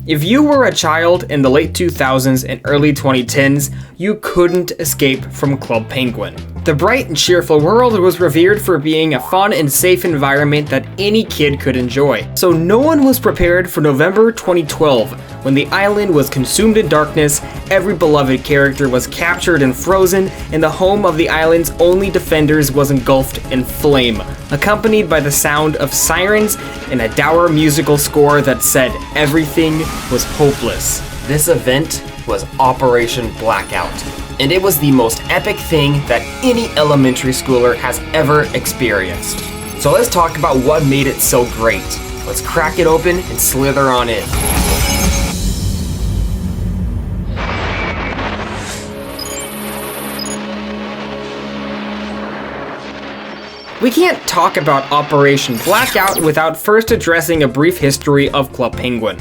If you were a child in the late 2000s and early 2010s, you couldn't escape from Club Penguin. The bright and cheerful world was revered for being a fun and safe environment that any kid could enjoy. So no one was prepared for November 2012, when the island was consumed in darkness, every beloved character was captured and frozen, and the home of the island's only defenders was engulfed in flame, accompanied by the sound of sirens and a dour musical score that said everything was hopeless. This event was Operation Blackout, and it was the most epic thing that any elementary schooler has ever experienced. So let's talk about what made it so great. Let's crack it open and slither on in. We can't talk about Operation Blackout without first addressing a brief history of Club Penguin.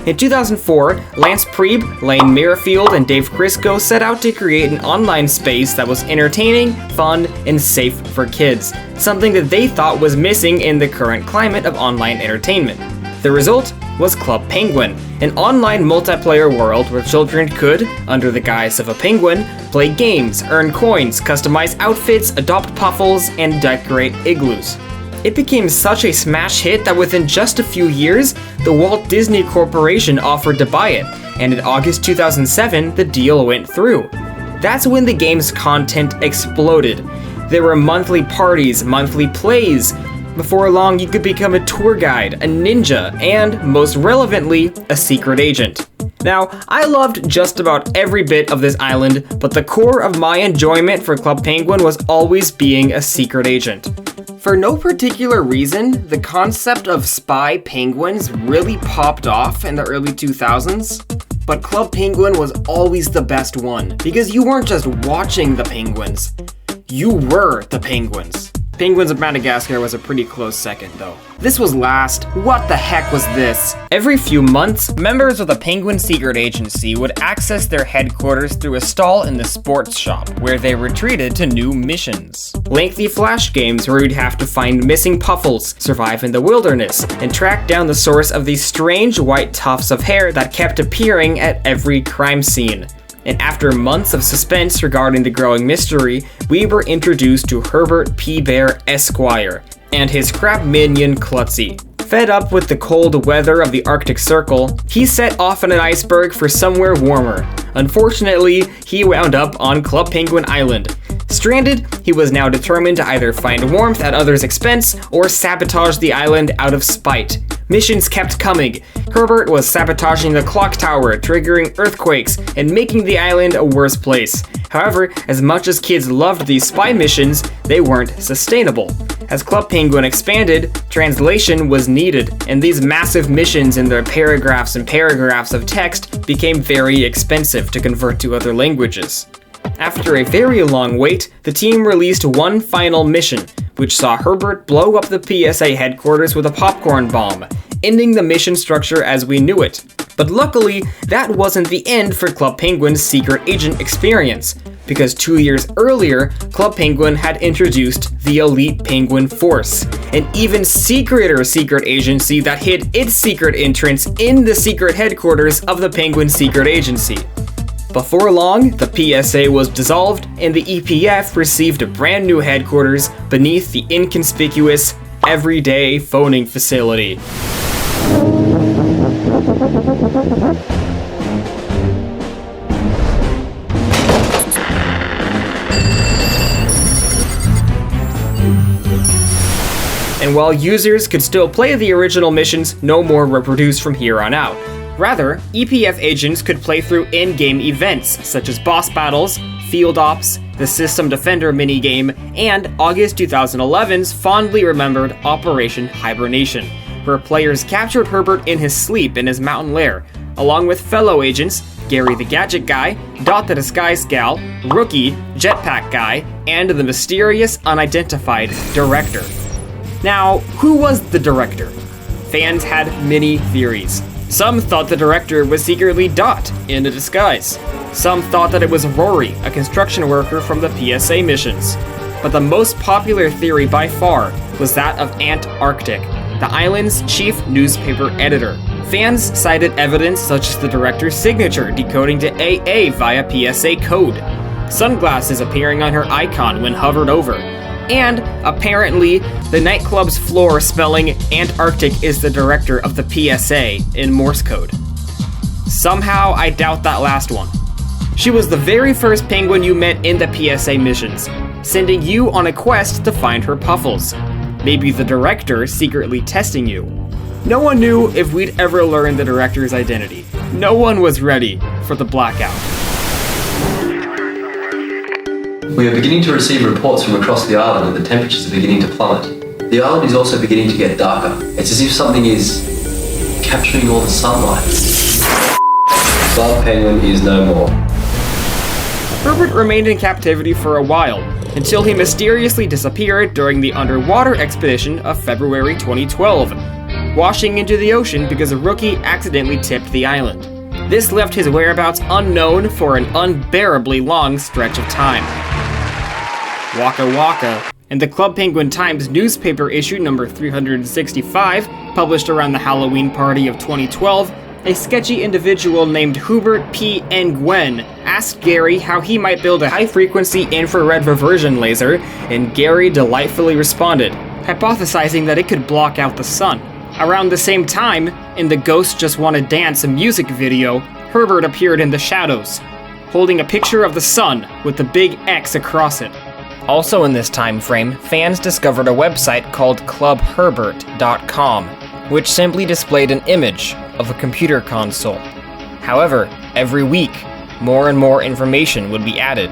In 2004, Lance Priebe, Lane Merrifield, and Dave Crisco set out to create an online space that was entertaining, fun, and safe for kids, something that they thought was missing in the current climate of online entertainment. The result was Club Penguin, an online multiplayer world where children could, under the guise of a penguin, play games, earn coins, customize outfits, adopt puffles, and decorate igloos. It became such a smash hit that within just a few years, the Walt Disney Corporation offered to buy it, and in August 2007, the deal went through. That's when the game's content exploded. There were monthly parties, monthly plays. Before long, you could become a tour guide, a ninja, and, most relevantly, a secret agent. Now, I loved just about every bit of this island, but the core of my enjoyment for Club Penguin was always being a secret agent. For no particular reason, the concept of spy penguins really popped off in the early 2000s, but Club Penguin was always the best one, because you weren't just watching the penguins, you were the penguins. Penguins of Madagascar was a pretty close second, though. This was last. What the heck was this? Every few months, members of the Penguin Secret Agency would access their headquarters through a stall in the sports shop, where they retreated to new missions. Lengthy flash games where you'd have to find missing puffles, survive in the wilderness, and track down the source of these strange white tufts of hair that kept appearing at every crime scene. And after months of suspense regarding the growing mystery, we were introduced to Herbert P. Bear Esquire and his crab minion Klutzy. Fed up with the cold weather of the Arctic Circle, he set off on an iceberg for somewhere warmer. Unfortunately, he wound up on Club Penguin Island. Stranded, he was now determined to either find warmth at others' expense or sabotage the island out of spite. Missions kept coming. Herbert was sabotaging the clock tower, triggering earthquakes, and making the island a worse place. However, as much as kids loved these spy missions, they weren't sustainable. As Club Penguin expanded, translation was needed, and these massive missions in their paragraphs and paragraphs of text became very expensive to convert to other languages. After a very long wait, the team released one final mission, which saw Herbert blow up the PSA headquarters with a popcorn bomb, ending the mission structure as we knew it. But luckily, that wasn't the end for Club Penguin's secret agent experience, because 2 years earlier, Club Penguin had introduced the Elite Penguin Force, an even secreter secret agency that hid its secret entrance in the secret headquarters of the Penguin Secret Agency. Before long, the PSA was dissolved and the EPF received a brand new headquarters beneath the inconspicuous, everyday phoning facility. And while users could still play the original missions, no more were produced from here on out. Rather, EPF agents could play through in-game events, such as boss battles, field ops, the System Defender minigame, and August 2011's fondly remembered Operation Hibernation, where players captured Herbert in his sleep in his mountain lair, along with fellow agents Gary the Gadget Guy, Dot the Disguise Gal, Rookie, Jetpack Guy, and the mysterious unidentified Director. Now, who was the Director? Fans had many theories. Some thought the Director was secretly Dot in a disguise. Some thought that it was Rory, a construction worker from the PSA missions. But the most popular theory by far was that of Antarctic, the island's chief newspaper editor. Fans cited evidence such as the director's signature decoding to AA via PSA code, sunglasses appearing on her icon when hovered over, and apparently the nightclub's floor spelling Antarctic is the director of the PSA in Morse code. Somehow, I doubt that last one. She was the very first penguin you met in the PSA missions, sending you on a quest to find her puffles. Maybe the director secretly testing you. No one knew if we'd ever learn the director's identity. No one was ready for the blackout. We are beginning to receive reports from across the island that the temperatures are beginning to plummet. The island is also beginning to get darker. It's as if something is capturing all the sunlight. Club Penguin is no more. Herbert remained in captivity for a while, until he mysteriously disappeared during the underwater expedition of February 2012, washing into the ocean because a rookie accidentally tipped the island. This left his whereabouts unknown for an unbearably long stretch of time. Waka Waka, and the Club Penguin Times newspaper issue number 365, published around the Halloween party of 2012, a sketchy individual named Herbert P. Nguyen asked Gary how he might build a high-frequency infrared reversion laser, and Gary delightfully responded, hypothesizing that it could block out the sun. Around the same time, in the Ghosts Just Wanna Dance music video, Herbert appeared in the shadows, holding a picture of the sun with the big X across it. Also in this time frame, fans discovered a website called clubherbert.com, which simply displayed an image of a computer console. However, every week, more and more information would be added.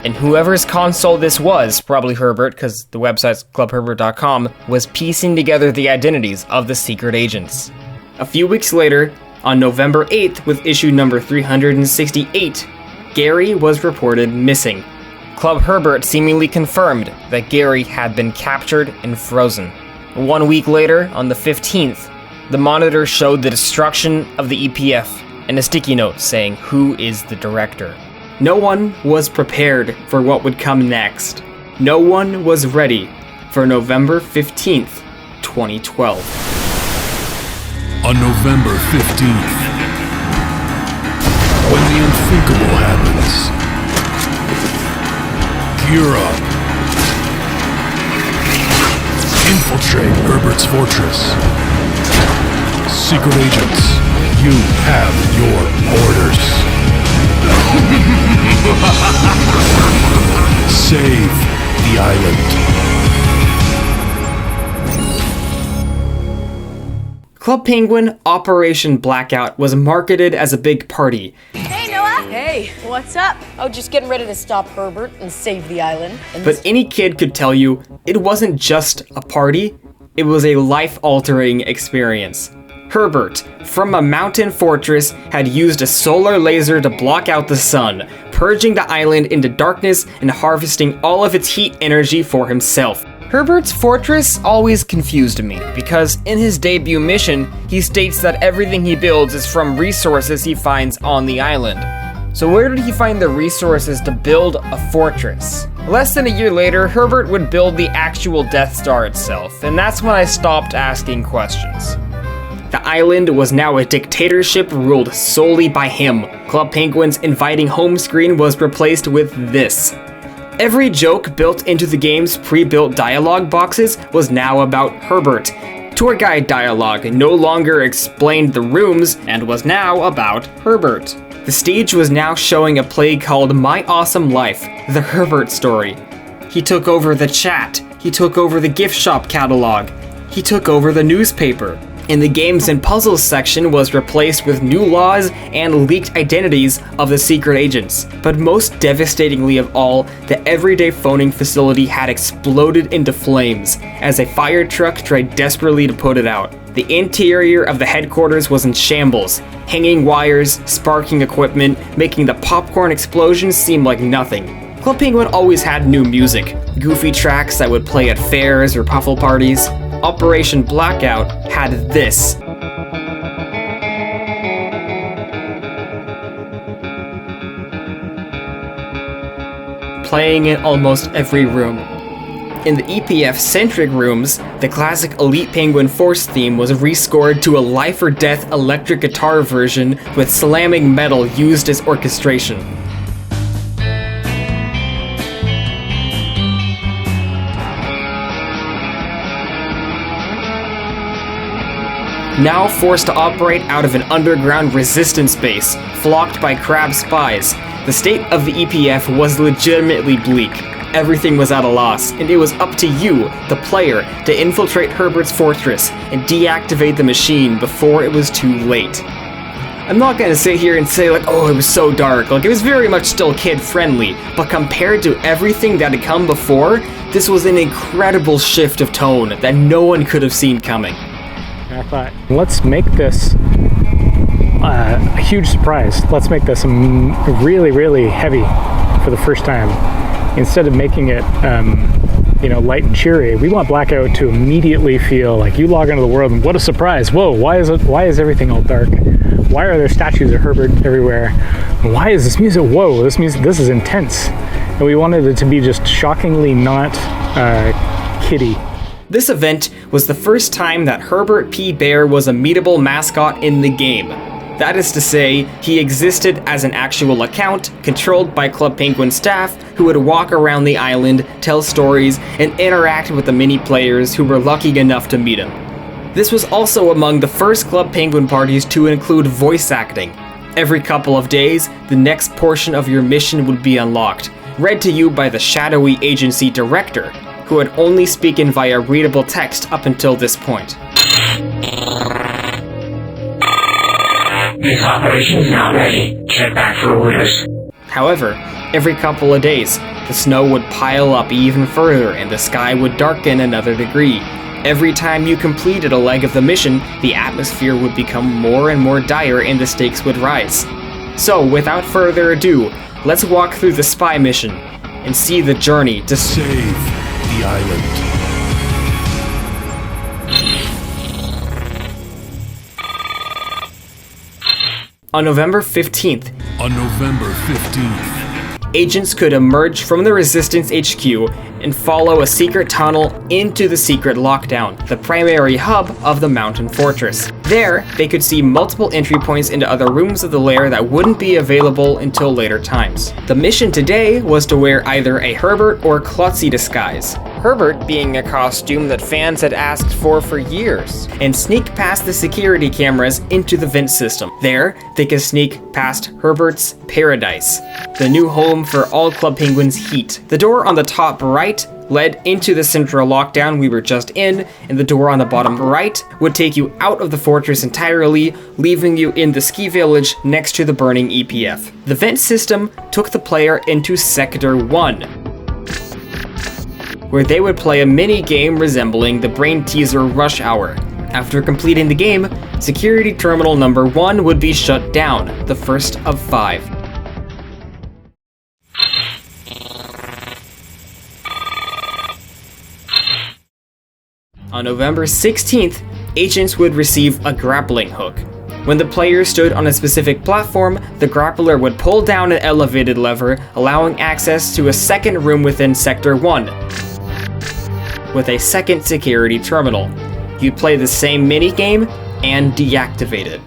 And whoever's console this was, probably Herbert, because the website's clubherbert.com, was piecing together the identities of the secret agents. A few weeks later, on November 8th with issue number 368, Gary was reported missing. Club Herbert seemingly confirmed that Gary had been captured and frozen. 1 week later, on the 15th, the monitor showed the destruction of the EPF and a sticky note saying, "Who is the director?" No one was prepared for what would come next. No one was ready for November 15th, 2012. On November 15th, when the unthinkable happens, gear up. Infiltrate Herbert's fortress. Secret agents, you have your orders. Save the island. Club Penguin Operation Blackout was marketed as a big party. Hey, Noah! Hey, what's up? Oh, just getting ready to stop Herbert and save the island. But any kid could tell you it wasn't just a party, it was a life-altering experience. Herbert, from a mountain fortress, had used a solar laser to block out the sun, purging the island into darkness and harvesting all of its heat energy for himself. Herbert's fortress always confused me, because in his debut mission, he states that everything he builds is from resources he finds on the island. So where did he find the resources to build a fortress? Less than a year later, Herbert would build the actual Death Star itself, and that's when I stopped asking questions. The island was now a dictatorship ruled solely by him. Club Penguin's inviting home screen was replaced with this. Every joke built into the game's pre-built dialogue boxes was now about Herbert. Tour guide dialogue no longer explained the rooms and was now about Herbert. The stage was now showing a play called My Awesome Life, the Herbert story. He took over the chat. He took over the gift shop catalog. He took over the newspaper. And the games and puzzles section was replaced with new laws and leaked identities of the secret agents. But most devastatingly of all, the everyday phoning facility had exploded into flames as a fire truck tried desperately to put it out. The interior of the headquarters was in shambles, hanging wires, sparking equipment, making the popcorn explosions seem like nothing. Club Penguin always had new music, goofy tracks that would play at fairs or puffle parties. Operation Blackout had this. Playing in almost every room. In the EPF-centric rooms, the classic Elite Penguin Force theme was rescored to a life-or-death electric guitar version with slamming metal used as orchestration. Now forced to operate out of an underground resistance base, flocked by crab spies, the state of the EPF was legitimately bleak. Everything was at a loss, and it was up to you, the player, to infiltrate Herbert's fortress and deactivate the machine before it was too late. I'm not gonna sit here and say like, oh, it was so dark, like it was very much still kid-friendly, but compared to everything that had come before, this was an incredible shift of tone that no one could have seen coming. I thought, let's make this a huge surprise. Let's make this really, really heavy for the first time. Instead of making it, light and cheery, we want Blackout to immediately feel like you log into the world and what a surprise! Whoa, why is everything all dark? Why are there statues of Herbert everywhere? Why is this music? Whoa, this is intense. And we wanted it to be just shockingly not kiddie. This event was the first time that Herbert P. Bear was a meetable mascot in the game. That is to say, he existed as an actual account, controlled by Club Penguin staff, who would walk around the island, tell stories, and interact with the mini players who were lucky enough to meet him. This was also among the first Club Penguin parties to include voice acting. Every couple of days, the next portion of your mission would be unlocked, read to you by the shadowy agency director, who had only spoken via readable text up until this point. This operation is now ready. Check back for orders. However, every couple of days, the snow would pile up even further and the sky would darken another degree. Every time you completed a leg of the mission, the atmosphere would become more and more dire and the stakes would rise. So, without further ado, let's walk through the spy mission and see the journey to Save the island. On November 15th, agents could emerge from the Resistance HQ and follow a secret tunnel into the secret lockdown, the primary hub of the mountain fortress. There, they could see multiple entry points into other rooms of the lair that wouldn't be available until later times. The mission today was to wear either a Herbert or Klutzy disguise. Herbert being a costume that fans had asked for years, and sneak past the security cameras into the vent system. There, they could sneak past Herbert's Paradise, the new home for all Club Penguin's heat. The door on the top right led into the central lockdown we were just in, and the door on the bottom right would take you out of the fortress entirely, leaving you in the ski village next to the burning EPF. The vent system took the player into Sector 1, where they would play a mini-game resembling the brain teaser Rush Hour. After completing the game, security terminal number 1 would be shut down, the first of 5. On November 16th, agents would receive a grappling hook. When the player stood on a specific platform, the grappler would pull down an elevated lever, allowing access to a second room within Sector 1, with a second security terminal. You'd play the same minigame and deactivate it.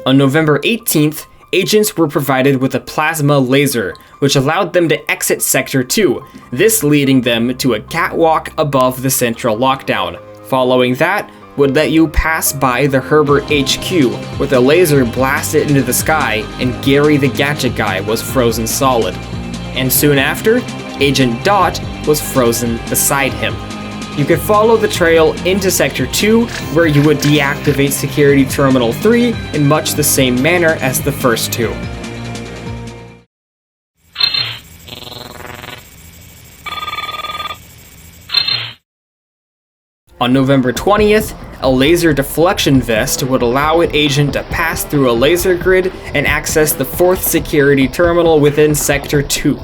On November 18th, agents were provided with a plasma laser, which allowed them to exit Sector 2, this leading them to a catwalk above the central lockdown. Following that, would let you pass by the Herbert HQ, where the laser blasted into the sky and Gary the Gadget Guy was frozen solid. And soon after, Agent Dot was frozen beside him. You could follow the trail into Sector 2, where you would deactivate Security Terminal 3 in much the same manner as the first two. On November 20th, a laser deflection vest would allow an agent to pass through a laser grid and access the 4th security terminal within Sector 2.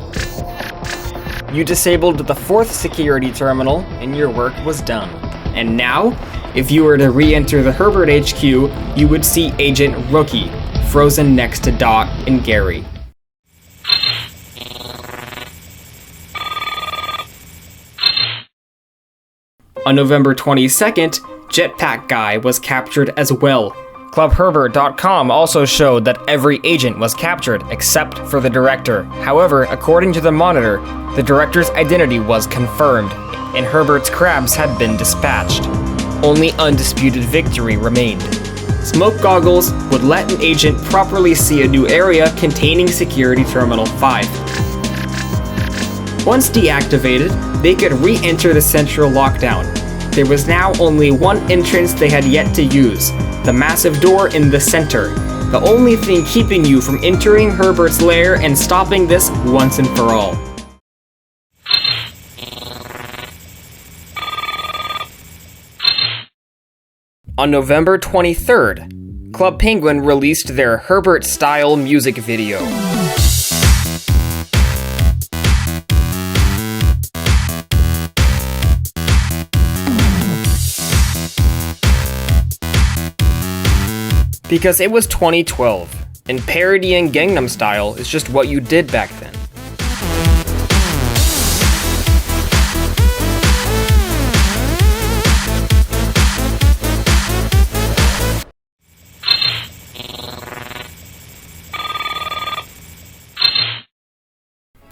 You disabled the 4th security terminal and your work was done. And now, if you were to re-enter the Herbert HQ, you would see Agent Rookie, frozen next to Dot and Gary. On November 22nd, Jetpack Guy was captured as well. ClubHerbert.com also showed that every agent was captured except for the director. However, according to the Monitor, the director's identity was confirmed, and Herbert's crabs had been dispatched. Only Undisputed Victory remained. Smoke goggles would let an agent properly see a new area containing Security Terminal 5. Once deactivated, they could re-enter the central lockdown. There was now only one entrance they had yet to use, the massive door in the center, the only thing keeping you from entering Herbert's lair and stopping this once and for all. On November 23rd, Club Penguin released their Herbert-style music video. Because it was 2012, and parodying Gangnam Style is just what you did back then.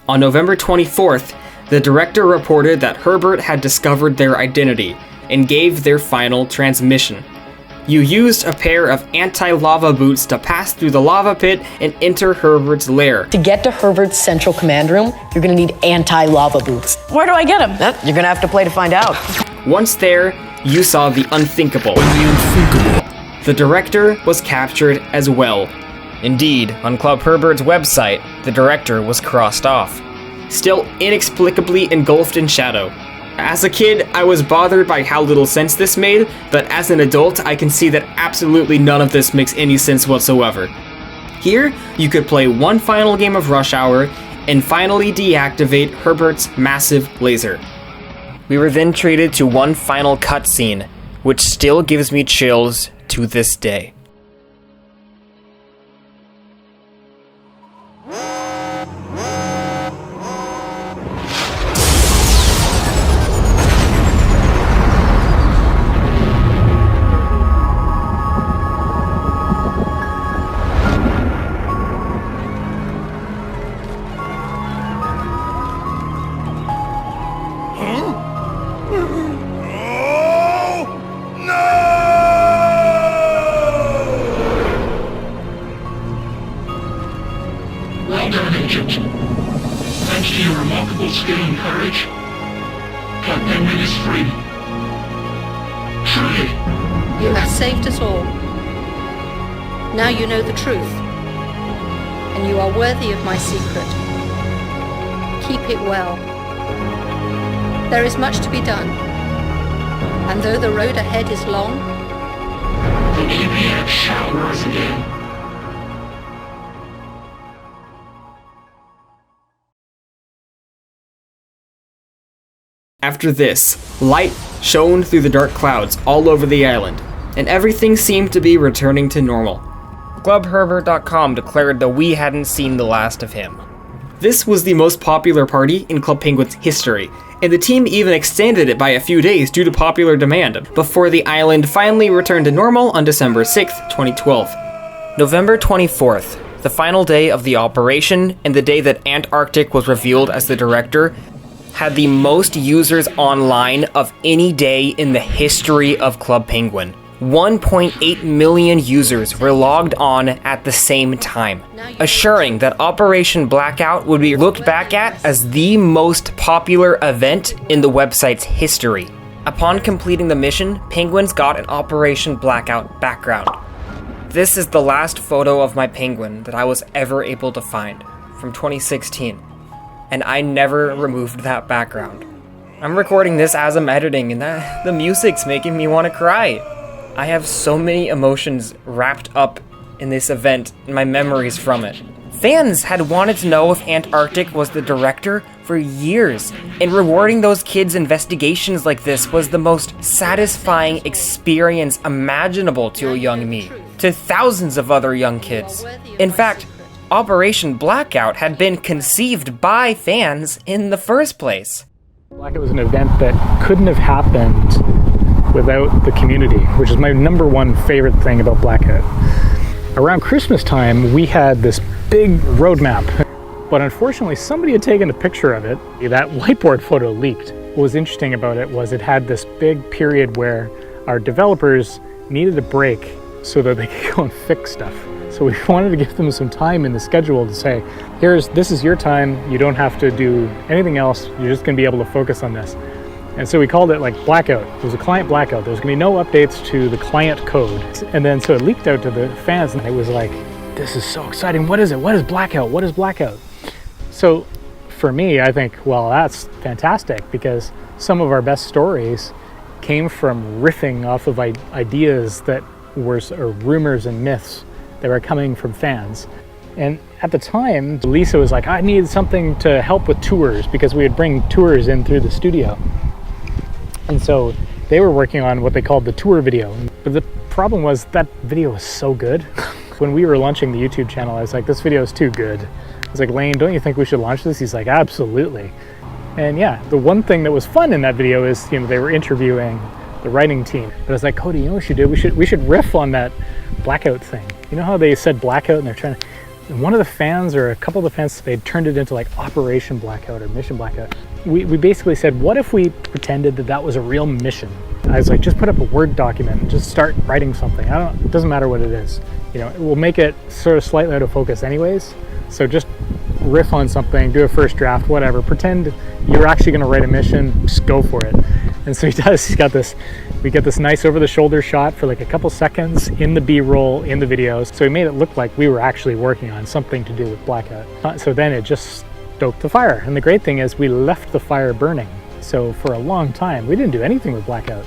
On November 24th, the director reported that Herbert had discovered their identity and gave their final transmission. You used a pair of anti-lava boots to pass through the lava pit and enter Herbert's lair. To get to Herbert's central command room, you're gonna need anti-lava boots. Where do I get them? You're gonna have to play to find out. Once there, you saw the unthinkable. The director was captured as well. Indeed, on Club Herbert's website, the director was crossed off, still inexplicably engulfed in shadow. As a kid, I was bothered by how little sense this made, but as an adult, I can see that absolutely none of this makes any sense whatsoever. Here, you could play one final game of Rush Hour and finally deactivate Herbert's massive laser. We were then treated to one final cutscene, which still gives me chills to this day. Well done, Agent. Thanks to your remarkable skill and courage, Club Penguin is free. Truly. You have saved us all. Now you know the truth, and you are worthy of my secret. Keep it well. There is much to be done, and though the road ahead is long, the EPX shall rise again. After this, light shone through the dark clouds all over the island, and everything seemed to be returning to normal. ClubHerbert.com declared that we hadn't seen the last of him. This was the most popular party in Club Penguin's history, and the team even extended it by a few days due to popular demand, before the island finally returned to normal on December 6th, 2012. November 24th, the final day of the operation, and the day that Antarctic was revealed as the director, had the most users online of any day in the history of Club Penguin. 1.8 million users were logged on at the same time, assuring that Operation Blackout would be looked back at as the most popular event in the website's history. Upon completing the mission, Penguins got an Operation Blackout background. This is the last photo of my penguin that I was ever able to find, from 2016. And I never removed that background. I'm recording this as I'm editing, and the music's making me want to cry. I have so many emotions wrapped up in this event and my memories from it. Fans had wanted to know if Antarctic was the director for years, and rewarding those kids' investigations like this was the most satisfying experience imaginable to a young me. to thousands of other young kids. In fact, Operation Blackout had been conceived by fans in the first place. Blackout was an event that couldn't have happened without the community, which is my number one favorite thing about Blackout. Around Christmas time, we had this big roadmap, but unfortunately somebody had taken a picture of it. That whiteboard photo leaked. What was interesting about it was it had this big period where our developers needed a break so that they could go and fix stuff. So we wanted to give them some time in the schedule to say, this is your time, you don't have to do anything else, you're just gonna be able to focus on this. And so we called it like Blackout. It was a client blackout. There's gonna be no updates to the client code. And then so it leaked out to the fans and it was like, this is so exciting, what is it? What is Blackout? What is Blackout? So for me, I think, well, that's fantastic because some of our best stories came from riffing off of ideas that were or rumors and myths that were coming from fans. And at the time, Lisa was like, I need something to help with tours because we would bring tours in through the studio. And so they were working on what they called the tour video. But the problem was that video was so good. When we were launching the YouTube channel, I was like, this video is too good. I was like, Lane, don't you think we should launch this? He's like, absolutely. And yeah, the one thing that was fun in that video is, they were interviewing the writing team. But I was like, Cody, you know what we should do? We should riff on that Blackout thing. You know how they said Blackout and they're trying to, and one of the fans or a couple of the fans, they turned it into like Operation Blackout or Mission Blackout. We basically said, what if we pretended that was a real mission? I was like, just put up a Word document and just start writing something. It doesn't matter what it is. We'll make it sort of slightly out of focus anyways. So just riff on something, do a first draft, whatever. Pretend you're actually gonna write a mission, just go for it. And so he does, we get this nice over the shoulder shot for like a couple seconds in the B-roll, in the videos. So he made it look like we were actually working on something to do with Blackout. So then it just stoked the fire. And the great thing is we left the fire burning. So for a long time, we didn't do anything with Blackout,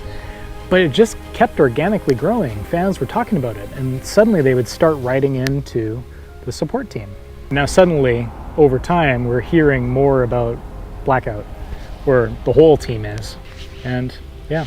but it just kept organically growing. Fans were talking about it and suddenly they would start writing into the support team. Now suddenly, over time, we're hearing more about Blackout, where the whole team is. And yeah,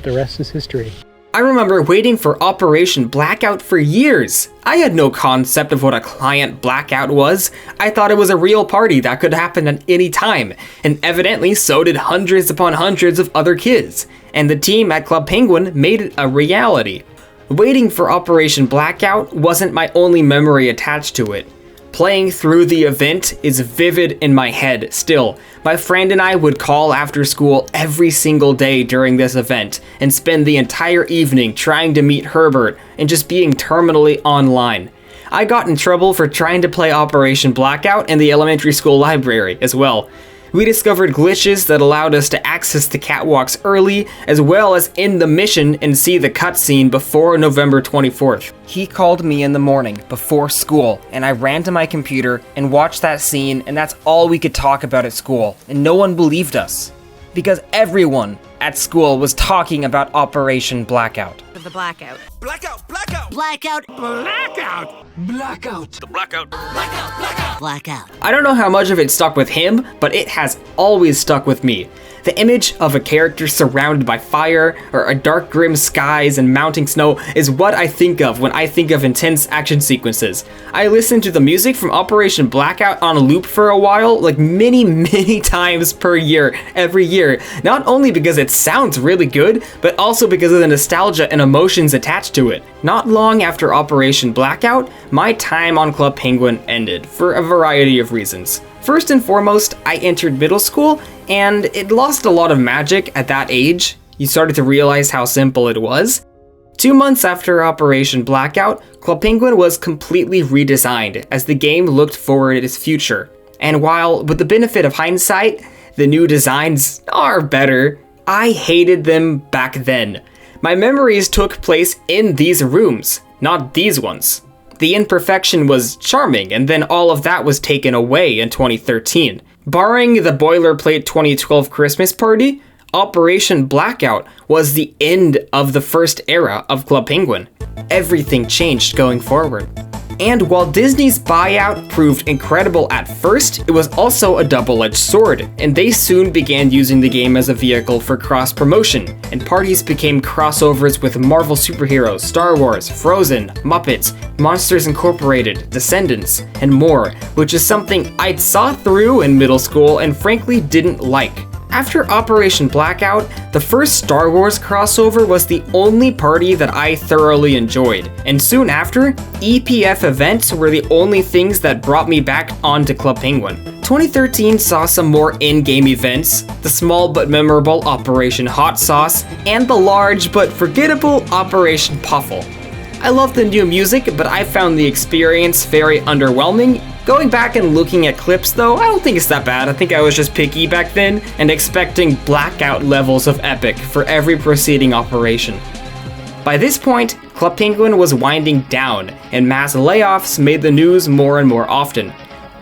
the rest is history. I remember waiting for Operation Blackout for years. I had no concept of what a client blackout was. I thought it was a real party that could happen at any time, and evidently so did hundreds upon hundreds of other kids. And the team at Club Penguin made it a reality. Waiting for Operation Blackout wasn't my only memory attached to it. Playing through the event is vivid in my head still. My friend and I would call after school every single day during this event and spend the entire evening trying to meet Herbert and just being terminally online. I got in trouble for trying to play Operation Blackout in the elementary school library as well. We discovered glitches that allowed us to access the catwalks early, as well as end the mission and see the cutscene before November 24th. He called me in the morning before school, and I ran to my computer and watched that scene, and that's all we could talk about at school, and no one believed us. Because everyone at school was talking about Operation Blackout. The blackout. Blackout! Blackout! Blackout. Blackout! Blackout! The blackout! Blackout! Blackout! Blackout. I don't know how much of it stuck with him, but it has always stuck with me. The image of a character surrounded by fire, or a dark grim skies and mounting snow is what I think of when I think of intense action sequences. I listened to the music from Operation Blackout on a loop for a while, like many times per year, every year. Not only because it sounds really good, but also because of the nostalgia and emotions attached to it. Not long after Operation Blackout, my time on Club Penguin ended, for a variety of reasons. First and foremost, I entered middle school, and it lost a lot of magic at that age. You started to realize how simple it was. 2 months after Operation Blackout, Club Penguin was completely redesigned as the game looked forward at its future. And while, with the benefit of hindsight, the new designs are better, I hated them back then. My memories took place in these rooms, not these ones. The imperfection was charming, and then all of that was taken away in 2013. Barring the boilerplate 2012 Christmas party, Operation Blackout was the end of the first era of Club Penguin. Everything changed going forward. And while Disney's buyout proved incredible at first, it was also a double-edged sword, and they soon began using the game as a vehicle for cross-promotion, and parties became crossovers with Marvel superheroes, Star Wars, Frozen, Muppets, Monsters Incorporated, Descendants, and more, which is something I'd saw through in middle school and frankly didn't like. After Operation Blackout, the first Star Wars crossover was the only party that I thoroughly enjoyed, and soon after, EPF events were the only things that brought me back onto Club Penguin. 2013 saw some more in-game events, the small but memorable Operation Hot Sauce, and the large but forgettable Operation Puffle. I love the new music, but I found the experience very underwhelming. Going back and looking at clips though, I don't think it's that bad. I think I was just picky back then and expecting Blackout levels of epic for every preceding operation. By this point, Club Penguin was winding down, and mass layoffs made the news more and more often.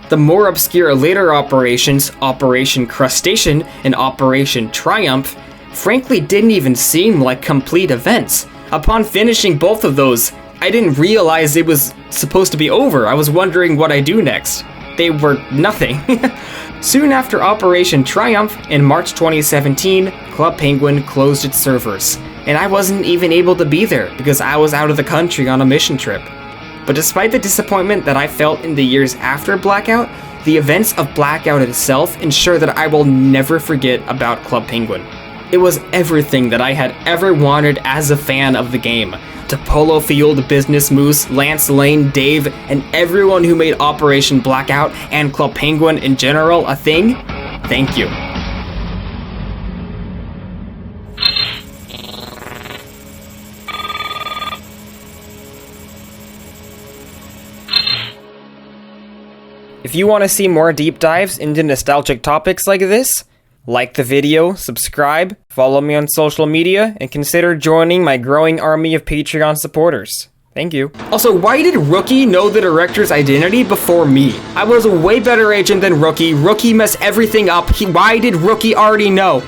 The more obscure later operations, Operation Crustacean and Operation Triumph, frankly didn't even seem like complete events. Upon finishing both of those, I didn't realize it was supposed to be over. I was wondering what I do next. They were nothing. Soon after Operation Triumph, in March 2017, Club Penguin closed its servers, and I wasn't even able to be there because I was out of the country on a mission trip. But despite the disappointment that I felt in the years after Blackout, the events of Blackout itself ensure that I will never forget about Club Penguin. It was everything that I had ever wanted as a fan of the game. To Polo Field, Business Moose, Lance Lane, Dave, and everyone who made Operation Blackout and Club Penguin in general a thing, thank you. If you want to see more deep dives into nostalgic topics like this, like the video, subscribe, follow me on social media, and consider joining my growing army of Patreon supporters. Thank you. Also, why did Rookie know the director's identity before me? I was a way better agent than Rookie. Rookie messed everything up. Why did Rookie already know?